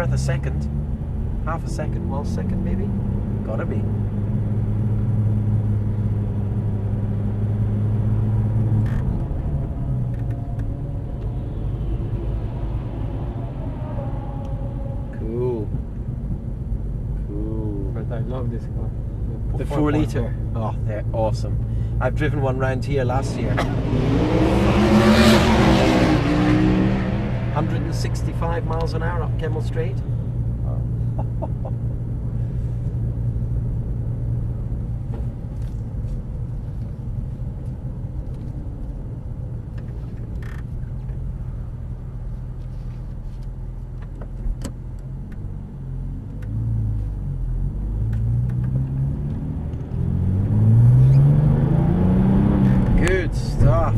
worth a second. Half a second, well, second maybe. Gotta be. Cool. Cool. But I love this car. The 4 litre. Oh, they're awesome. I've driven one round here last year. 165 miles an hour up Kemmel Straight. Good stuff.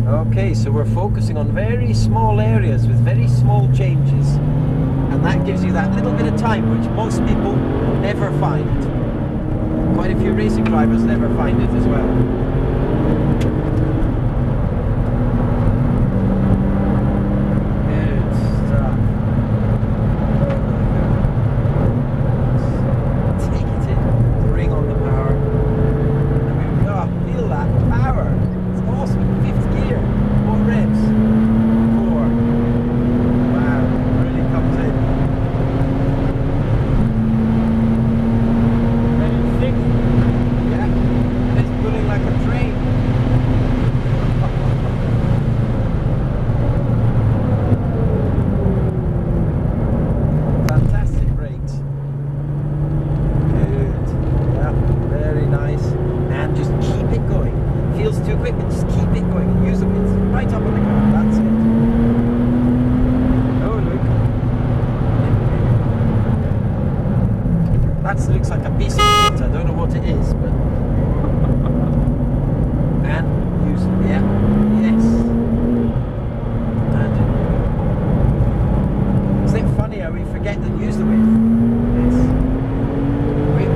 Okay, so we're focusing on very small areas with very small changes, and that gives you that little bit of time which most people never find. Quite a few racing drivers never find it as well. Good stuff. Take it in, bring on the power. There we go, feel that power. It's awesome. 5th gear. More revs. 4. Wow, really comes in. 6. Yeah, and it's pulling like a train. Fantastic brakes. Good. Yeah, very nice. And just keep it going. Feels too quick, and just keep it going. Use the wheels right up on the car. That's it. Oh, look. That looks like a piece of shit. I don't know what it is, but. And use it. Yeah. Yes. And isn't it funny how we forget to use the wheel? Yes.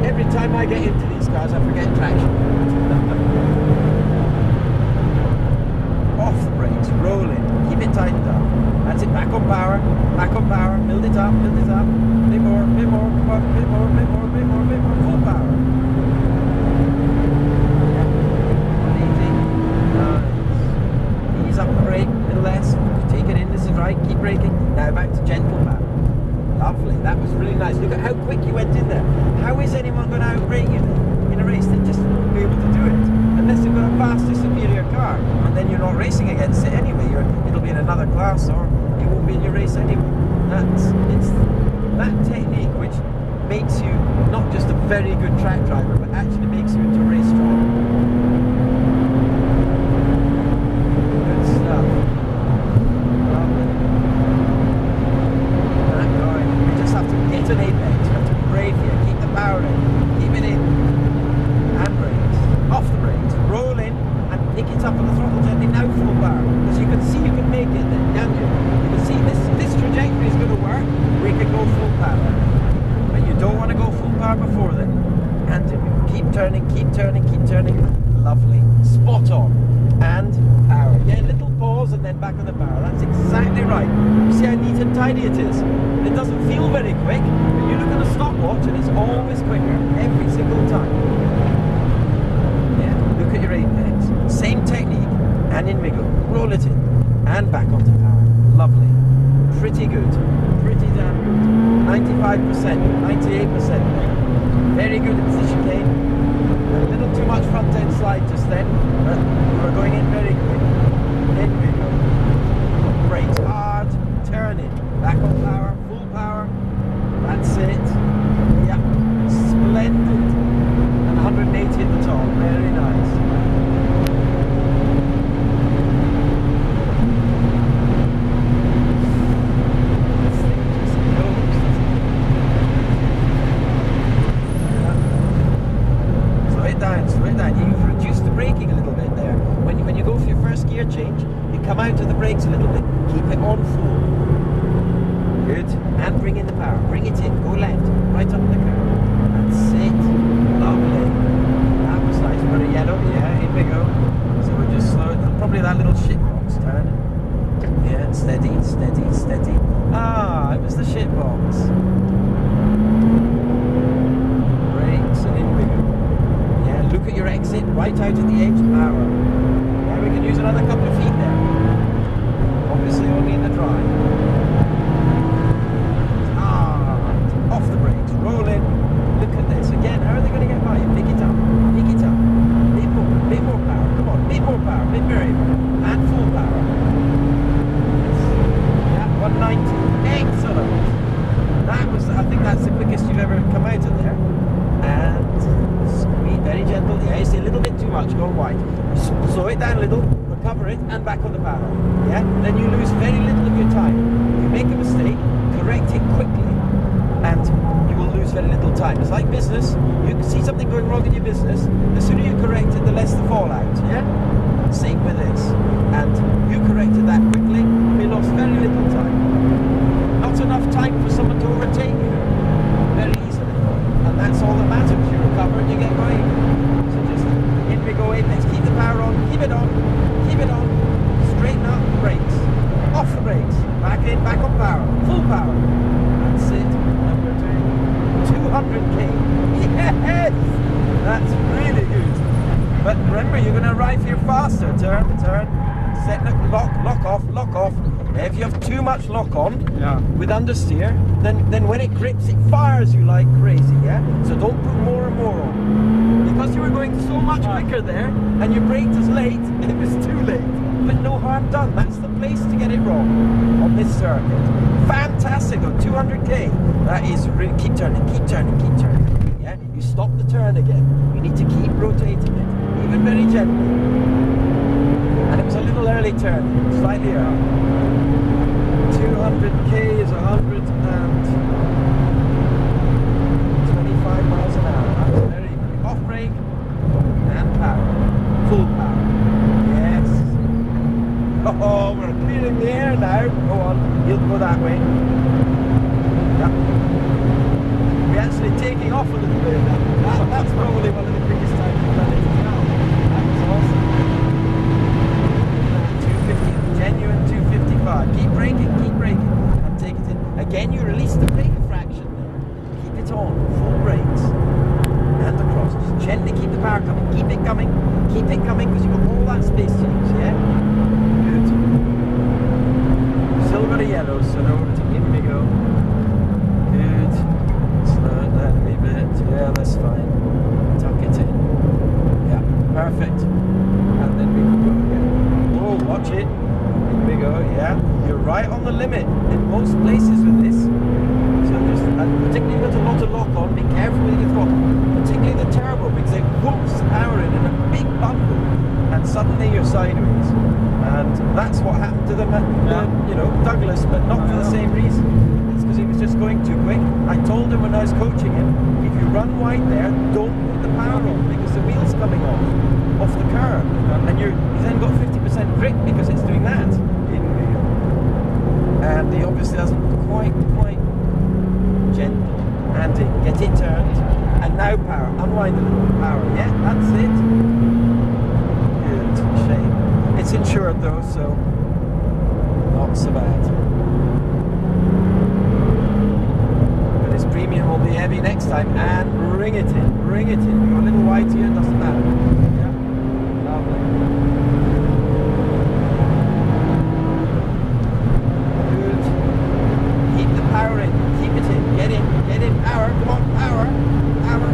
Every time I get into these cars, I forget traction. Off the brakes, rolling, keep it tightened up. That's it, back on power, build it up, bit more, come on, bit more, full power. Easy, nice. Ease up the brake, a little less, take it in, this is right, keep braking. Now back to gentle power. Lovely, that was really nice. Look at how quick you went in there. How is anyone going to outbrake you in a race? They just won't be able to do it. Unless you've got a vastly superior car, and then you're not racing against it anyway. It'll be in another class, or it won't be in your race anyway. It's that technique which makes you not just a very good track driver, but actually makes you into a race driver. Good stuff. Lovely. That going. We just have to get an apex. We have to be brave here. Keep the power in. Keep it in. And brakes. Off the brakes. Roll in and pick it up on the throttle gently. Now full power. Because you can see you can make it then, can't you? You can see this trajectory is going to work. We can go full power. But you don't want to go full power before then. And keep turning, keep turning, keep turning. Lovely. Spot on. And power. Yeah, little pause and then back on the power. That's exactly right. You see how neat and tidy it is? It doesn't feel very quick, but you look at the stopwatch and it's always quicker. Every single time. Yeah, look at your apex. Same technique. And in we go. Roll it in. And back onto power. Lovely. Pretty good. Pretty damn good. 95%, 98%. Very good into the chicane. A little too much front end slide just then, but we're going in very quick. In we go. Brakes hard, turn it. Back on power, full power. That's it. Yeah, splendid. And 180 at the top. Very nice. Slow it down. You've reduced the braking a little bit there. When you go for your first gear change, you come out of the brakes a little bit. Keep it on full. Good. And bring in the power. Bring it in. Go left. Right up the curve. That's it. Lovely. That was nice. We've got a yellow. Yeah, here we go. So we're just slow it down. Probably that little shit box turn. Yeah, steady, steady, steady. Ah, it right out at the edge, power. Yeah, we can use another couple of feet there. Obviously only in the dry. Off the brakes, roll in. Look at this. Again, how are they going to get by? Pick it up, pick it up. Bit more power, come on, bit more power, bit more, and full power. Yeah, 190, excellent. That was, I think that's the quickest you've ever come out of there. And squeeze, very gentle, yeah, you see a little bit too much, go wide. Slow it down a little, recover it, and back on the power. Yeah, then you lose very little of your time. You make a mistake, correct it quickly, and you will lose very little time. It's like business. You can see something going wrong in your business, the sooner you correct it, the less the fallout, yeah? Same with this. And you corrected that quickly, we lost very little time. Not enough time for someone to overtake you very easily. And that's all that matters. You recover and you get going. So just, in we go, Apex. Keep the power on, keep it on, keep it on. Straighten up, brakes. Off the brakes. Back in, back on power. Full power. That's it. Number 200k. Yes! That's really good. But remember, you're going to arrive here faster. Turn, set, lock off. If you have too much lock on with understeer, then when it grips, it fires you like crazy, yeah? So don't put more and more on. Because you were going so much quicker there, and you braked us late, it was too late. But no harm done. That's the place to get it wrong on this circuit. Fantastic though, 200k. That is really, keep turning. Yeah, you stop the turn again. You need to keep rotating it, even very gently. And it was a little early turn, slightly early. 200k is 125 miles an hour. That's very good. Off brake and power. Full power. Yes. Oh, we're clearing the air now. Go on, you'll go that way. Yep. We're actually taking off a little bit. That's probably one of the quickest times we've done it now. That was awesome. 250, genuine 255. Keep braking, and take it in. Again, you release the brake fraction there. Keep it on, full brakes, and across. Just gently keep the power coming. Keep it coming, because you've got all that space to use. Yeah. Good. Silver to yellow, so now in we go. Good. Slow it down a wee bit. Yeah, that's fine. Tuck it in. Yeah, perfect. And then we will go again. Oh, watch it. Here we go. Yeah, you're right on the limit in most places with this. So there's, and particularly with a lot of lock on, be careful with your throttle. Particularly the turbo, because it whoops power in a big bundle, and suddenly you're sideways. And that's what happened to them at, you know, Douglas, but not for the same reason. It's because he was just going too quick. I told him when I was coaching him, if you run wide there, don't put the power on, because the wheel's coming off the curb, and you then got 50% grip because it's doing that in wheel. And he obviously doesn't quite gentle. Andy, get it turned, and now power. Unwind a little power. Yeah, that's it. Good. Shame. It's insured though, so not so bad. But his premium will be heavy next time, and bring it in. You go a little wide here, doesn't matter. Yeah, lovely. Good. Keep the power in. Keep it in. Get in. Power. Come on, power.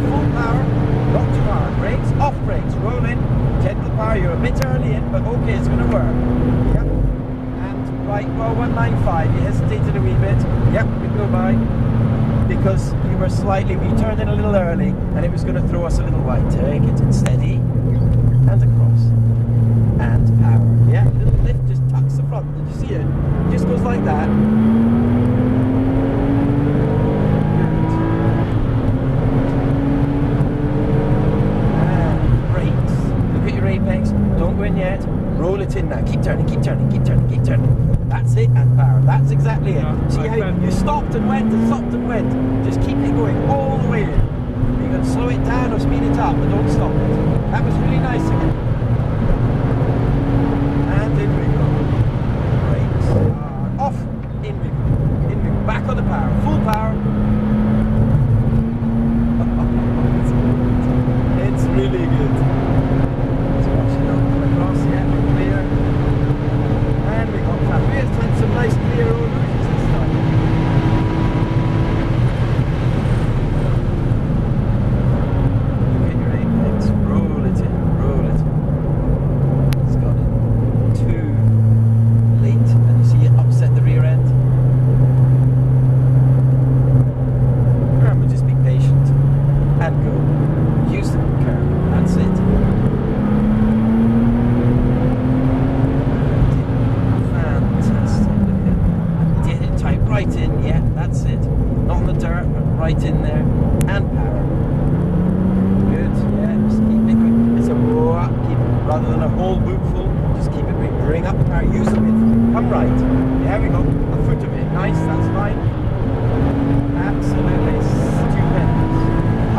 Full power. Not too hard. Brakes. Off brakes. Roll in. Gentle power. You're a bit early in, but okay, it's going to work. Yep. And right, well, 195. You hesitated a wee bit. Yep, we go by. Because you were you turned in a little early, and it was going to throw us a little wide. Take it in steady, and across, and power. Yeah, little lift just tucks the front. Did you see it? It just goes like that. Good. And brakes. Look at your apex. Don't go in yet. Roll it in now. Keep turning. That's it, and power. That's exactly it. See how you stopped and went. Just keep it going all the way in. You can slow it down or speed it up, but don't stop it. That was really nice again. And in we go. Brakes. Off. In we go. Back on the power. Full power. It's really good. rather than a whole boot full. Just keep it, bring up the power, use the width, come right. There we go, a foot of it, nice, that's fine. Absolutely stupendous.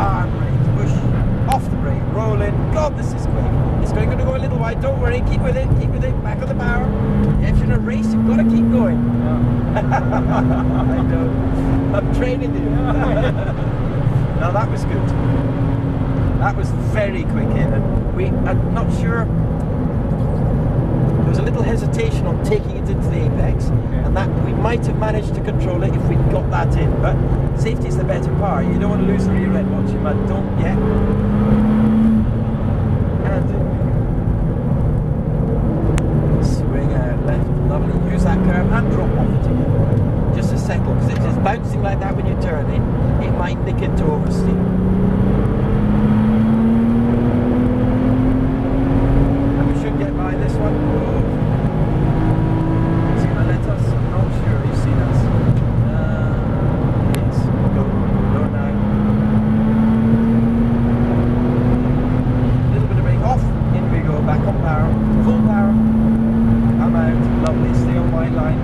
Hard brake, push, off the brake, roll in. God, this is quick. It's going to go a little wide, don't worry, keep with it, back on the power. If you're in a race, you've got to keep going. Yeah. I know, I'm training you. No, that was good. That was very quick in, and I'm not sure. There was a little hesitation on taking it into the apex, and that we might have managed to control it if we'd got that in. But safety is the better part. You don't want to lose the rear end watching, but don't yet. And swing out left, lovely. Use that curve and drop off it again. Just to settle, because if it's bouncing like that when you're turning, it might nick into oversteer. This one. Is he going to let us? I'm not sure. He's seen us. Yes. Go now. A little bit of brake off. In we go. Back on power. Full power. Come out. Lovely. Stay on white line.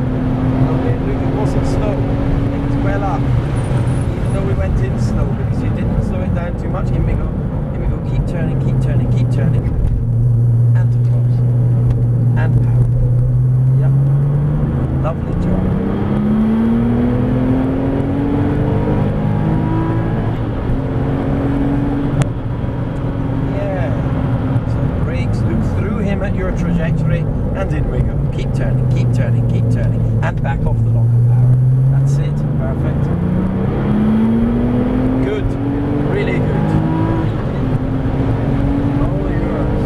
Lovely. Look, it wasn't slow. It was well up. Even though we went in slow because you didn't slow it down too much. In we go. In we go. Keep turning. Keep turning. Keep turning. And power. Yep. Lovely job. Yeah. So brakes, look through him at your trajectory, and in we go. Keep turning, keep turning, keep turning, and back off the longer power. That's it. Perfect. Good. Really good. All yours.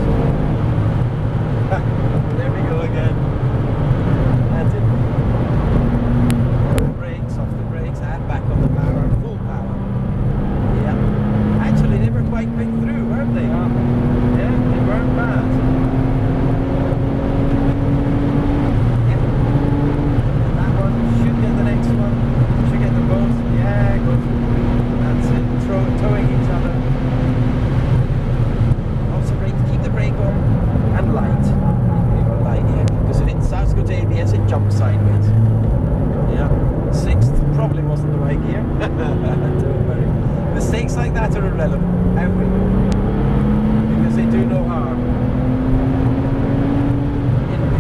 There we go again. And in. Brakes, off the brakes, and back on the power, full power. Yeah. Actually, they were quite quick through, weren't they? Yeah, they weren't bad. Yeah. That one should get the next one. Should get them both. Yeah, good. That's it. Towing each other. Also brake, keep the brake on. And light. Because if it starts to go to ABS, it jumps sideways. Yeah. Sixth probably wasn't the right gear. Don't worry. Mistakes like that are irrelevant. Out we go. Because they do no harm. In we go.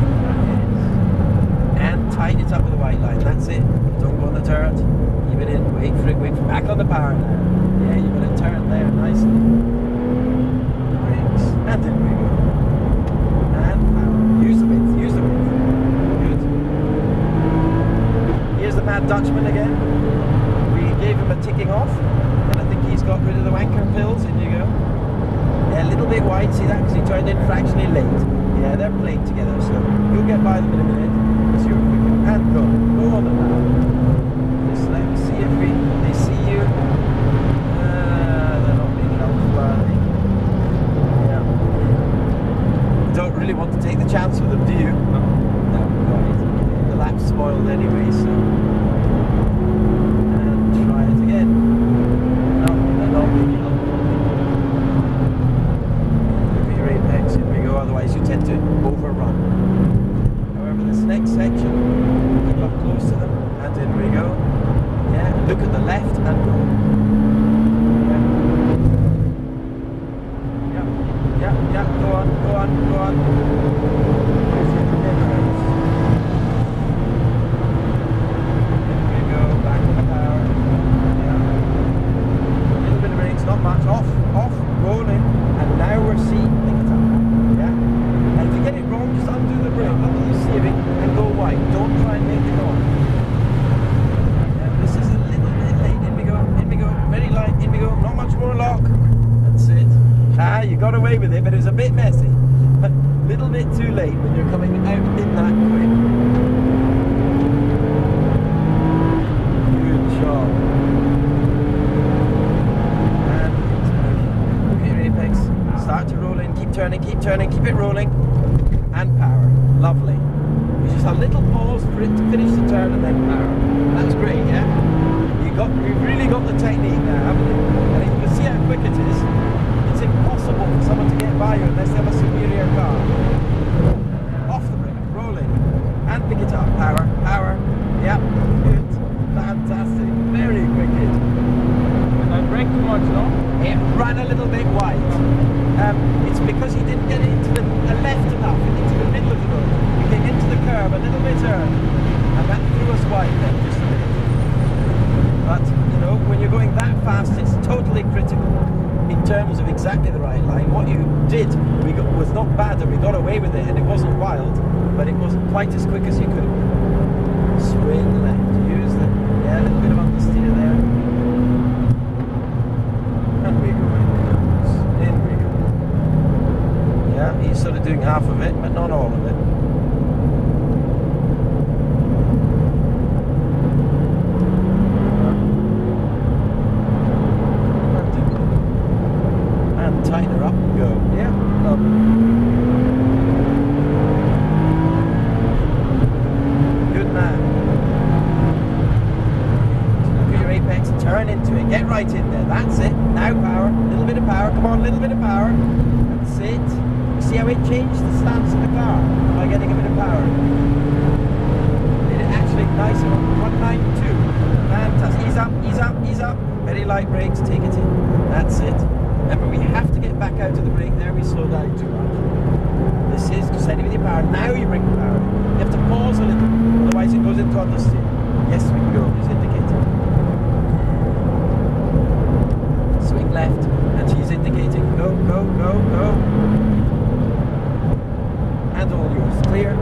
And tighten it up with a white line. That's it. Don't go on the turret. Keep it in. Wait for it. Wait for it. Back on the power now. Yeah, you've got to turn there nicely. Brakes. And in we go. Use the width, use the width. Good. Here's the Mad Dutchman again. We gave him a ticking off, and I think he's got rid of the wanker pills. In you go. Yeah, a little bit wide, see that? Because he turned in fractionally late. Yeah, they're playing together, so you'll get by them in a minute. Because you're quicker. And go. Go on the power. Just let me see if they see you. They're not being helpful, are they? Don't really want to take the chance with them, do you? No. No, right. The lap's spoiled anyway, so. And try it again. No, they're not really helpful. Look at your apex, here we go, otherwise you tend to overrun. However, this next section, keep up close to them, and in we go. Yeah, look at the left and go. Yeah, go on. Here we go, back on the power. Yeah. A little bit of brakes, not much. Off, rolling, and now we're pick it up. Yeah. And if you get it wrong, just undo the brake, undo the steering, and go wide. Don't try and make it on. Yeah, this is a little bit late. In we go. Very light. In we go. Not much more lock. That's it. You got away with it, but it was a bit messy. A little bit too late when you're coming out in that quick. Good job. And look at your apex. Start to roll in, keep turning, keep it rolling. And power. Lovely. You just have a little pause for it to finish the turn and then power. That's great, yeah? You've really got the technique now, haven't you? And you can see how quick it is. It's impossible for someone to get by you unless they have a superior car. not bad that we got away with it, and it wasn't wild, but it wasn't quite as quick as you could have. Swing left, use the, yeah, a little bit of understeer there. And we go in we go. Yeah, he's sort of doing half of it, but not all of it. Tighten her up and go. Yeah, lovely. Good man. Look at your apex, turn into it, get right in there. That's it. Now power, a little bit of power. Come on, a little bit of power. That's it. You see how it changed the stance of the car by getting a bit of power? Made it actually nicer. 192. Fantastic. Ease up, ease up, ease up. Very light brakes, take it in. That's it. Remember, we have to get back out of the brake there, we slow down too much. This is just steady with your power. Now you bring the power in. You have to pause a little, otherwise it goes into understeer. Yes, we can go, he's indicating. Swing left, and she's indicating. Go, go, go, go. And all yours. Clear.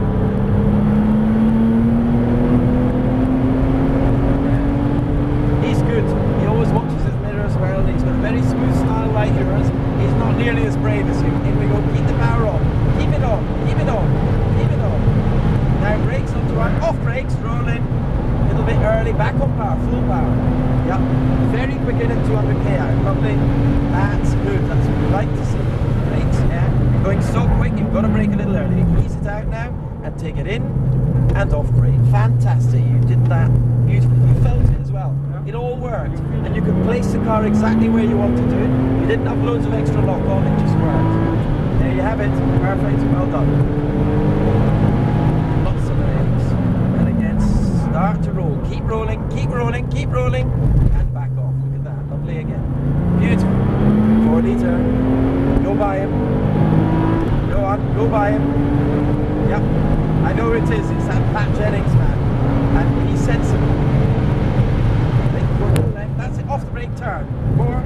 He's good. He always watches his mirror as well. He's got a very smooth style like yours. He's not nearly as brave as you. In we go. Keep the power on. Keep it on. Keep it on. Keep it on. Now brakes onto one. Off brakes. Rolling. A little bit early. Back on power. Full power. Yep. Very quick in at 200k out. Lovely. That's good. That's what we like to see. Brakes. Yeah. You're going so quick. You've got to brake a little early. Ease it out now and take it in and off brake. Fantastic. You did that beautifully. You felt it as well. It all worked, and you could place the car exactly where you want to do it. You didn't have loads of extra lock on, it just worked. There you have it, perfect, well done. Lots of brakes, and again, start to roll. Keep rolling, keep rolling, keep rolling, and back off. Look at that, lovely again. Beautiful. 4D turn. Go by him. Go on, go by him. Yep, I know it is. It's that Pat Jennings man, and he's sensible. That's it, off the brake turn. More,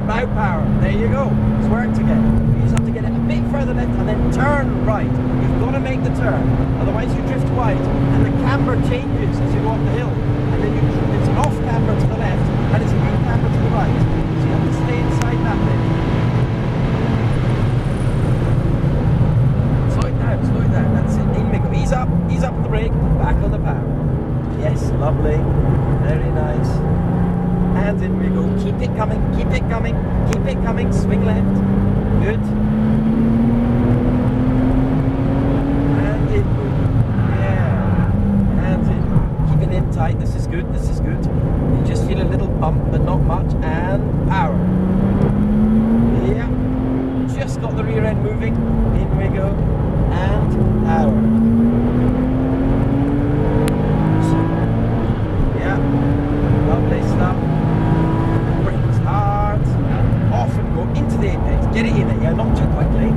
now power. There you go. It's worked again. You just have to get it a bit further left and then turn right. You've got to make the turn. Otherwise you drift wide and the camber changes as you go up the hill. And then it's an off camber to the left and it's a new camber to the right. So you have to stay inside that bit. Slow it down. That's it. In we go. Ease up on the brake, back on the power. Yes, lovely. Very nice. And in we go. Keep it coming, keep it coming, keep it coming. Swing left. Good. And in. Yeah. And in. Keep it in tight. This is good, this is good. You just feel a little bump, but not much. And power. Yeah. Just got the rear end moving. In we go. And power. Yeah. Lovely stuff. Into the apex, get it in there, yeah, not too quickly.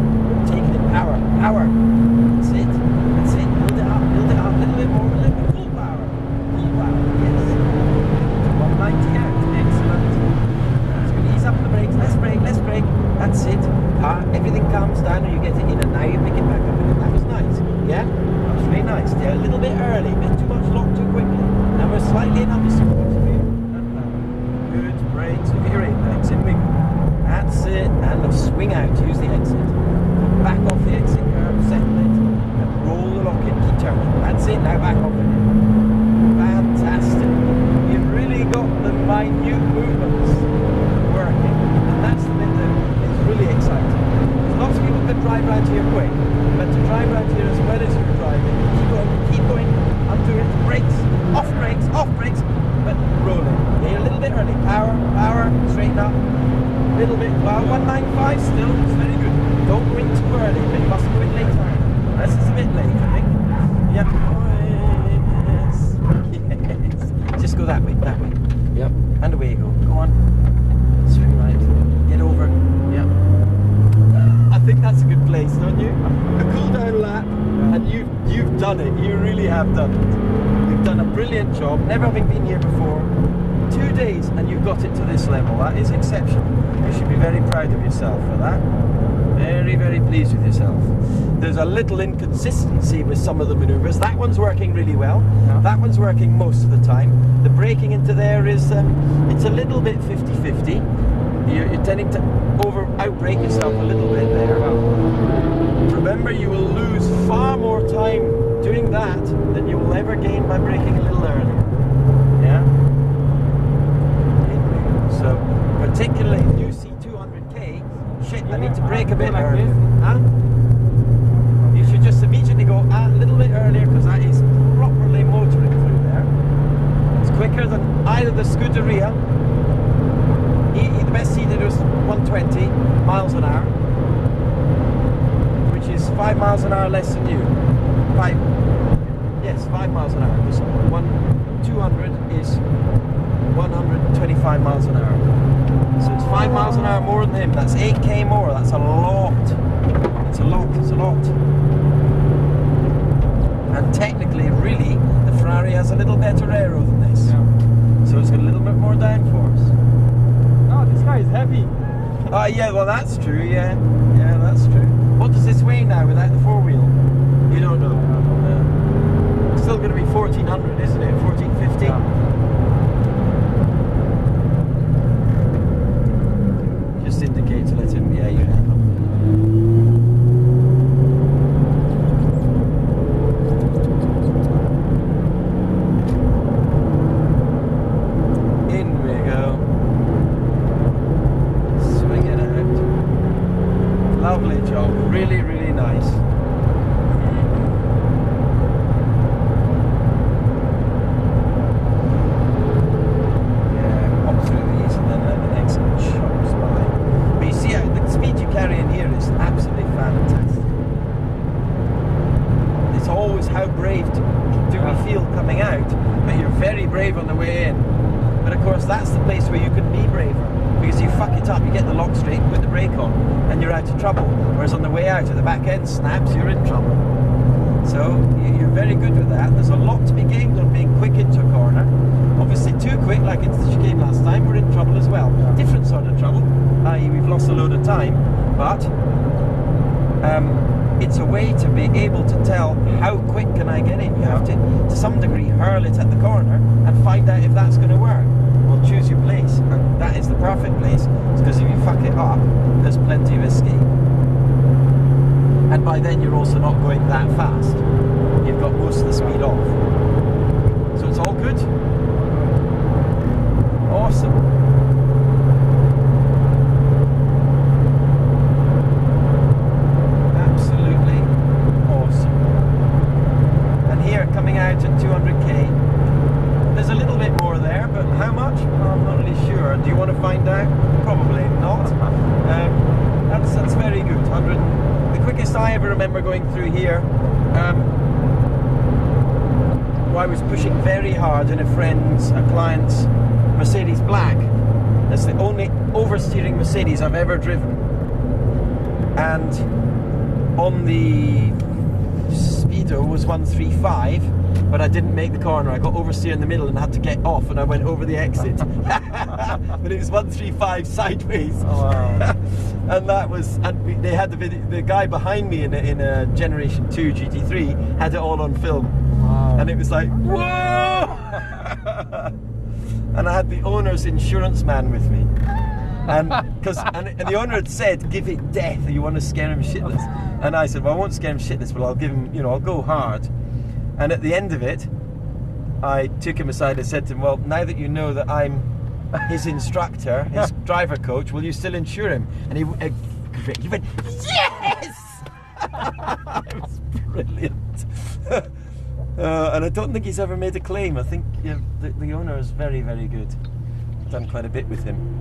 Take it in power. That's it. Build it up, a little bit more, full power, yes. 190 out, excellent. That's good. Ease up the brakes, less brake, that's it. Everything calms down and you get it in, and now you pick it back up again. That was nice, yeah? That was really nice. They're a little bit early, a bit too much lock too quickly. Now we're slightly in understeer. Good brakes, look at your apex, in we go. That's it, and swing out, use the exit. Back off the exit curve, settle it, and roll the lock in, keep turning. That's it, now back off it. Fantastic. You've really got the minute movements working, and that's the bit that is really exciting. Lots of people can drive around here quick, but to drive around here as well as you're driving, keep going, undo it, off brakes, but rolling. Yeah, you're a little bit early. Power, straighten up. Little bit, well, 195 still, it's very good. Don't go in too early, but you mustn't go in later. This is a bit late, I think. Yep. Yes. Just go that way. Yep. And away you go. Go on. Swing right. Get over. Yep. I think that's a good place, don't you? A cool down lap, and you've done it. You really have done it. You've done a brilliant job, never having been here before. 2 days and you've got it to this level. That is exceptional. You should be very proud of yourself for that. Very, very pleased with yourself. There's a little inconsistency with some of the manoeuvres. That one's working really well. Yeah. That one's working most of the time. The braking into there is, it's a little bit 50-50. You're tending to outbrake yourself a little bit there. Remember, you will lose far more time doing that than you will ever gain by braking a little earlier. Yeah? So, particularly if you see 200k, shit, I need to brake a bit like earlier. this. Huh? You should just immediately go a little bit earlier because that is properly motoring through there. It's quicker than either the Scuderia. The best he did was 120 miles an hour, which is 5 miles an hour less than you. 5 miles an hour, because 200 is 125 miles an hour. So it's 5 miles an hour more than him. That's 8k more. That's a lot. It's a lot. It's a lot. And technically, really, the Ferrari has a little better aero than this. Yeah. So it's got a little bit more downforce. Oh, this guy is heavy. Yeah, well that's true, yeah. Yeah, that's true. What does this weigh now without the four-wheel? You don't know. It's still going to be 1400, isn't it? 1450? Yeah. Just indicate to let him, yeah, you have. Lovely job, really, really nice. Yeah, pop through these and then let the next shops by. But you see, the speed you carry in here is absolutely fantastic. It's always how brave do we feel coming out, but you're very brave on the way in. But of course, that's the place where you can be braver. Because you fuck it up, you get the lock straight, put the brake on, and you're out of trouble. Whereas on the way out, if the back end snaps, you're in trouble. So you're very good with that. There's a lot to be gained on being quick into a corner. Obviously too quick, like into the chicane last time, we're in trouble as well. Yeah. Different sort of trouble, i.e. we've lost a load of time, but it's a way to be able to tell how quick can I get in. You have to some degree, hurl it at the corner and find out if that's going to work. Well, choose your place, and that is the perfect place, because if you fuck it up, there's plenty of escape. And by then you're also not going that fast. You've got most of the speed off. So it's all good. Awesome. Absolutely awesome. And here, coming out at 200k, there's a little bit more there, but how much? I'm not really sure. Do you want to find out? Probably not. That's very good. 100. The quickest I ever remember going through here, I was pushing very hard in a client's Mercedes Black. That's the only oversteering Mercedes I've ever driven. And on the Speedo was 135. But I didn't make the corner. I got oversteer in the middle and had to get off, and I went over the exit. But it was 135 sideways. Oh, wow. And that was, and they had the guy behind me in a Generation 2 GT3 had it all on film. Wow. And it was like, whoa! And I had the owner's insurance man with me. And the owner had said, give it death, you want to scare him shitless. And I said, well, I won't scare him shitless, but I'll give him, I'll go hard. And at the end of it, I took him aside and said to him, well, now that you know that I'm his instructor, his driver coach, will you still insure him? And he went, yes! It was brilliant. And I don't think he's ever made a claim. I think the owner is very, very good. I've done quite a bit with him.